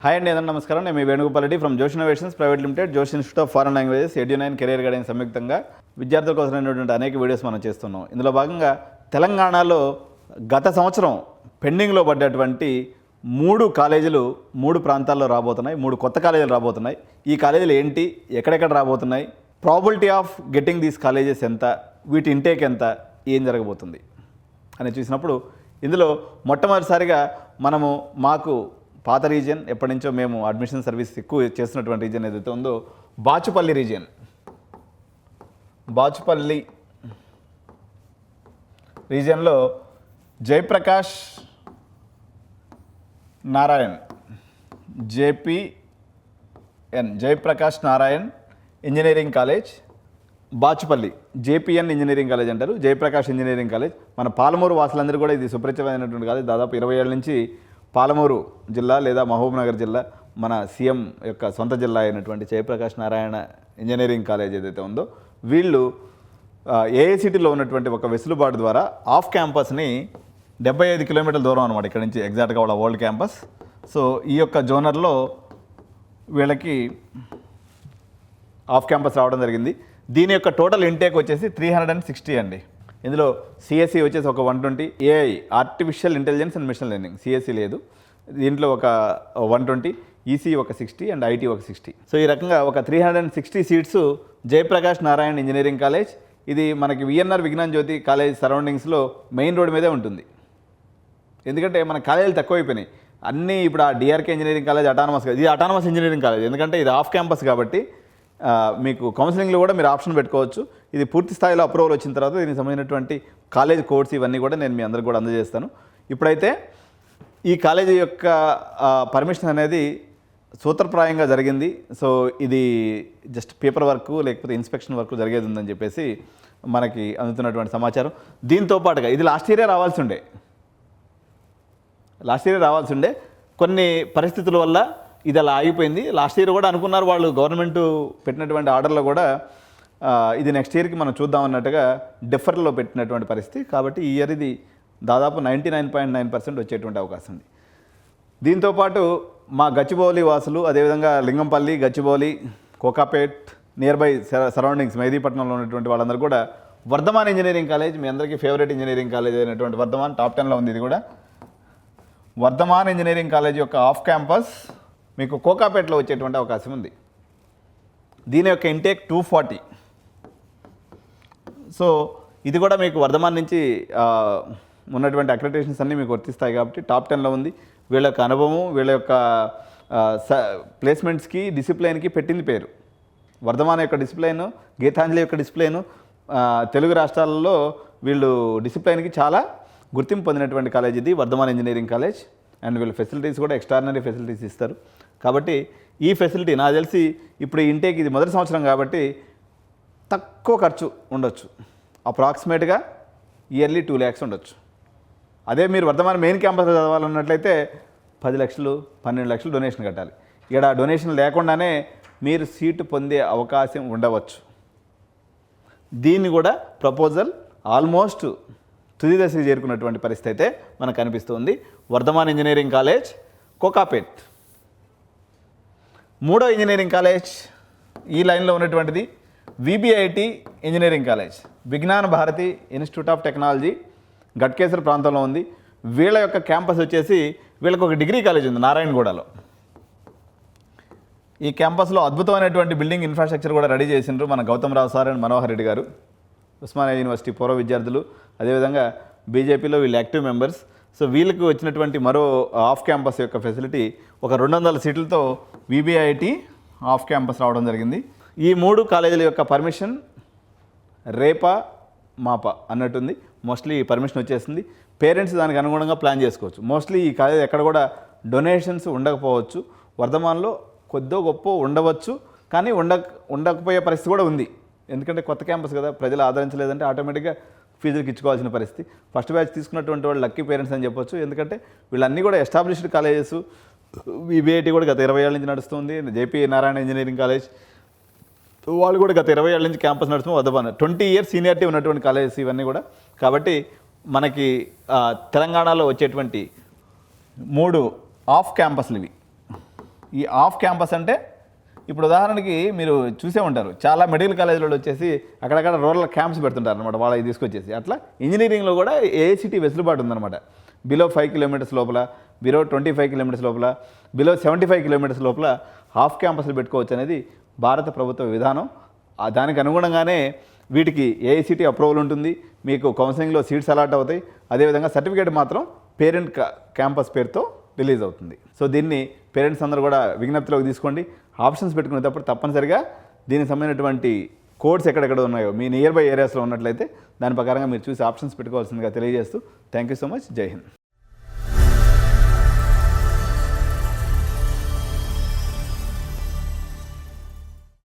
Hi అండి, అందరూ నమస్కారం. నేను మీ Venugopal Reddy from Josh innovations private limited, Josh institute of foreign languages, ఎడ్యు9 కెరీర్ గైడెన్స్ సంయుక్తంగా విద్యార్థుల కోసం అయినటువంటి అనేక వీడియోస్ మనం చేస్తున్నాం. ఇందులో భాగంగా తెలంగాణలో గత సంవత్సరం పెండింగ్లో పడ్డటువంటి 3 కాలేజీలు 3 ప్రాంతాల్లో రాబోతున్నాయి. 3 కొత్త కాలేజీలు రాబోతున్నాయి. ఈ కాలేజీలు ఏంటి, ఎక్కడెక్కడ రాబోతున్నాయి, probability of getting these colleges ఎంత, వీటి ఇంటేక్ ఎంత, ఏం జరగబోతుంది అని చూసినప్పుడు ఇందులో మొట్టమొదటిసారిగా మాకు పాత రీజియన్, ఎప్పటి నుంచో మేము అడ్మిషన్ సర్వీస్ ఎక్కువ చేస్తున్నటువంటి రీజియన్ ఏదైతే ఉందో బాచుపల్లి రీజియన్. బాచుపల్లి రీజియన్లో Jayaprakash Narayan Jayaprakash Narayan engineering college, Bachupally JPN engineering college అంటారు, జయప్రకాష్ ఇంజనీరింగ్ కాలేజ్. మన పాలమూరు వాసులందరూ కూడా ఇది సుపరిచితమైనటువంటి కాలేజ్. దాదాపు 20 ఏళ్ళ నుంచి పాలమూరు జిల్లా లేదా మహబూబ్నగర్ జిల్లా మన సీఎం యొక్క సొంత జిల్లా అయినటువంటి జయప్రకాష్ నారాయణ ఇంజనీరింగ్ కాలేజ్ ఏదైతే ఉందో, వీళ్ళు ఏఐసిటీలో ఉన్నటువంటి ఒక వెసులుబాటు ద్వారా ఆఫ్ క్యాంపస్ని 75 కిలోమీటర్ల దూరం అనమాట ఇక్కడ నుంచి, ఎగ్జాక్ట్గా వాళ్ళ ఓల్డ్ క్యాంపస్. సో ఈ యొక్క జోనర్లో వీళ్ళకి ఆఫ్ క్యాంపస్ రావడం జరిగింది. దీని యొక్క టోటల్ ఇంటేక్ వచ్చేసి 360 అండి. ఇందులో సిఎస్సి వచ్చేసి ఒక 120, AI artificial intelligence and machine learning CSC లేదు, దీంట్లో ఒక 120, ఈసీ ఒక 60 అండ్ ఐటీ ఒక 60. సో ఈ రకంగా ఒక 360 seats Jayaprakash Narayan engineering college. ఇది మనకి విఎన్ఆర్ విజ్ఞాన్ జ్యోతి కాలేజ్ సరౌండింగ్స్లో మెయిన్ రోడ్ మీదే ఉంటుంది. ఎందుకంటే మన కాలేజీలు తక్కువైపోయినాయి అన్నీ. ఇప్పుడు ఆ డిఆర్కే ఇంజనీరింగ్ కాలేజ్ అటానమస్, ఇది అటానమస్ ఇంజనీరింగ్ కాలేజ్, ఎందుకంటే ఇది ఆఫ్ క్యాంపస్ కాబట్టి మీకు కౌన్సిలింగ్లో కూడా మీరు ఆప్షన్ పెట్టుకోవచ్చు. ఇది పూర్తి స్థాయిలో అప్రూవల్ వచ్చిన తర్వాత దీనికి సంబంధించినటువంటి కాలేజ్ కోడ్స్ ఇవన్నీ కూడా నేను మీ అందరికి కూడా అందజేస్తాను. ఇప్పుడైతే ఈ కాలేజీ యొక్క పర్మిషన్ అనేది సూత్రప్రాయంగా జరిగింది. సో ఇది జస్ట్ పేపర్ వర్క్ లేకపోతే ఇన్స్పెక్షన్ వర్క్ జరిగేది ఉందని చెప్పేసి మనకి అందుతున్నటువంటి సమాచారం. దీంతో పాటుగా ఇది లాస్ట్ ఇయరే రావాల్సి ఉండే కొన్ని పరిస్థితుల వల్ల ఇది అలా ఆగిపోయింది. లాస్ట్ ఇయర్ కూడా అనుకున్నారు వాళ్ళు, గవర్నమెంట్ పెట్టినటువంటి ఆర్డర్లో కూడా ఇది నెక్స్ట్ ఇయర్కి మనం చూద్దాం అన్నట్టుగా డెఫర్లో పెట్టినటువంటి పరిస్థితి. కాబట్టి ఈ ఇయర్ ఇది దాదాపు 99.9% వచ్చేటువంటి అవకాశం ఉంది. దీంతోపాటు మా గచ్చిబౌలి వాసులు, అదేవిధంగా Lingampally, Gachibowli, Kokapet near by surroundings మెహదీపట్నంలో ఉన్నటువంటి వాళ్ళందరూ కూడా వర్ధమాన్ ఇంజనీరింగ్ కాలేజ్, మీ అందరికీ ఫేవరెట్ ఇంజనీరింగ్ కాలేజ్ అయినటువంటి వర్ధమాన్ టాప్ 10లో ఉంది. ఇది కూడా వర్ధమాన్ ఇంజనీరింగ్ కాలేజ్ యొక్క ఆఫ్ క్యాంపస్ మీకు కోకాపేట్లో వచ్చేటువంటి అవకాశం ఉంది. దీని యొక్క ఇంటేక్ 240. సో ఇది కూడా మీకు వర్ధమాన్ నుంచి ఉన్నటువంటి అక్రిడిటేషన్స్ అన్నీ మీకు వర్తిస్తాయి కాబట్టి టాప్ 10లో ఉంది. వీళ్ళ యొక్క అనుభవం, వీళ్ళ యొక్క ప్లేస్మెంట్స్కి, డిసిప్లైన్కి పెట్టింది పేరు. వర్ధమాన్ యొక్క డిసిప్లైన్, గీతాంజలి యొక్క డిసిప్లైన్ తెలుగు రాష్ట్రాలలో వీళ్ళు డిసిప్లైన్కి చాలా గుర్తింపు పొందినటువంటి కాలేజ్ ఇది వర్ధమాన్ ఇంజనీరింగ్ కాలేజ్. అండ్ వీళ్ళ ఫెసిలిటీస్ కూడా ఎక్స్ట్రాడినరీ ఫెసిలిటీస్ ఇస్తారు. కాబట్టి ఈ ఫెసిలిటీ నాకు తెలిసి ఇప్పుడు ఇంటేక్ ఇది మొదటి సంవత్సరం కాబట్టి తక్కువ ఖర్చు ఉండొచ్చు. అప్రాక్సిమేట్గా ఇయర్లీ 2 lakhs ఉండొచ్చు. అదే మీరు వర్ధమాన్ మెయిన్ క్యాంపస్లో చదవాలన్నట్లయితే 10 లక్షలు 12 లక్షలు డొనేషన్ కట్టాలి. ఇక్కడ డొనేషన్ లేకుండానే మీరు సీటు పొందే అవకాశం ఉండవచ్చు. దీన్ని కూడా ప్రపోజల్ ఆల్మోస్ట్ తుది దశకు చేరుకున్నటువంటి పరిస్థితి అయితే మనకు కనిపిస్తుంది. Vardhaman engineering college, Kokapet. 3వ ఇంజనీరింగ్ కాలేజ్ ఈ లైన్లో ఉన్నటువంటిది VBIT engineering college, Vignana Bharathi institute of technology, Ghatkesar ప్రాంతంలో ఉంది. వీళ్ళ యొక్క క్యాంపస్ వచ్చేసి వీళ్ళకి ఒక డిగ్రీ కాలేజ్ ఉంది నారాయణగూడలో. ఈ క్యాంపస్లో అద్భుతమైనటువంటి బిల్డింగ్ ఇన్ఫ్రాస్ట్రక్చర్ కూడా రెడీ చేసిండ్రు మన గౌతమ్ రావు సార్ అండ్ మనోహర్ రెడ్డి గారు, ఉస్మానియా యూనివర్సిటీ పూర్వ విద్యార్థులు, అదేవిధంగా బీజేపీలో వీళ్ళు యాక్టివ్ మెంబర్స్. సో వీళ్ళకి వచ్చినటువంటి మరో ఆఫ్ క్యాంపస్ యొక్క ఫెసిలిటీ ఒక 200 సీట్లతో విబిఐటి ఆఫ్ క్యాంపస్ రావడం జరిగింది. ఈ 3 కాలేజీల యొక్క పర్మిషన్ రేపా మాపా అన్నట్టుంది. మోస్ట్లీ ఈ పర్మిషన్ వచ్చేసింది. పేరెంట్స్ దానికి అనుగుణంగా ప్లాన్ చేసుకోవచ్చు. మోస్ట్లీ ఈ కాలేజ్ ఎక్కడ కూడా డొనేషన్స్ ఉండకపోవచ్చు. వర్ధమాన్లో కొద్దో గొప్ప ఉండవచ్చు, కానీ ఉండకపోయే పరిస్థితి కూడా ఉంది. ఎందుకంటే కొత్త క్యాంపస్ కదా, ప్రజలు ఆదరించలేదంటే ఆటోమేటిక్గా ఫీజులకు ఇచ్చుకోవాల్సిన పరిస్థితి. ఫస్ట్ బ్యాచ్ తీసుకున్నటువంటి వాళ్ళు లక్కీ పేరెంట్స్ అని చెప్పొచ్చు. ఎందుకంటే వీళ్ళన్నీ కూడా ఎస్టాబ్లిష్డ్ కాలేజెస్. విబిఐటి కూడా గత 20 ఏళ్ళ నుంచి నడుస్తుంది. జేపీ నారాయణ ఇంజనీరింగ్ కాలేజ్ వాళ్ళు కూడా గత 20 ఏళ్ళ నుంచి క్యాంపస్ నడుస్తుంది. వర్ధమాన్ 20 years సీనియారిటీ ఉన్నటువంటి కాలేజెస్ ఇవన్నీ కూడా. కాబట్టి మనకి తెలంగాణలో వచ్చేటువంటి 3 ఆఫ్ క్యాంపస్లు ఇవి. ఈ ఆఫ్ క్యాంపస్ అంటే ఇప్పుడు ఉదాహరణకి మీరు చూసే ఉంటారు, చాలా మెడికల్ కాలేజీలలో వచ్చేసి అక్కడక్కడ రూరల్ క్యాంప్స్ పెడుతుంటారు అనమాట, వాళ్ళకి తీసుకొచ్చేసి. అట్లా ఇంజనీరింగ్లో కూడా ఏఐసిటీ వెసులుబాటు ఉందన్నమాట. బిలో 5 కిలోమీటర్స్ లోపల, బిలో 25 కిలోమీటర్స్ లోపల, బిలో 75 కిలోమీటర్స్ లోపల హాఫ్ క్యాంపస్లు పెట్టుకోవచ్చు అనేది భారత ప్రభుత్వ విధానం. దానికి అనుగుణంగానే వీటికి ఏఐసిటీ అప్రూవల్ ఉంటుంది, మీకు కౌన్సిలింగ్లో సీట్స్ అలాట్ అవుతాయి, అదేవిధంగా సర్టిఫికేట్ మాత్రం పేరెంట్ క్యాంపస్ పేరుతో రిలీజ్ అవుతుంది. సో దీన్ని పేరెంట్స్ అందరూ కూడా విజ్ఞప్తిలోకి తీసుకోండి. ఆప్షన్స్ పెట్టుకునేటప్పుడు తప్పనిసరిగా దీనికి సంబంధించినటువంటి కోడ్స్ ఎక్కడెక్కడ ఉన్నాయో మీ నియర్ బై ఏరియాస్లో ఉన్నట్లయితే దాని ప్రకారంగా మీరు చూసి ఆప్షన్స్ పెట్టుకోవాల్సిందిగా తెలియజేస్తూ థ్యాంక్ యూ సో మచ్. జై హింద్.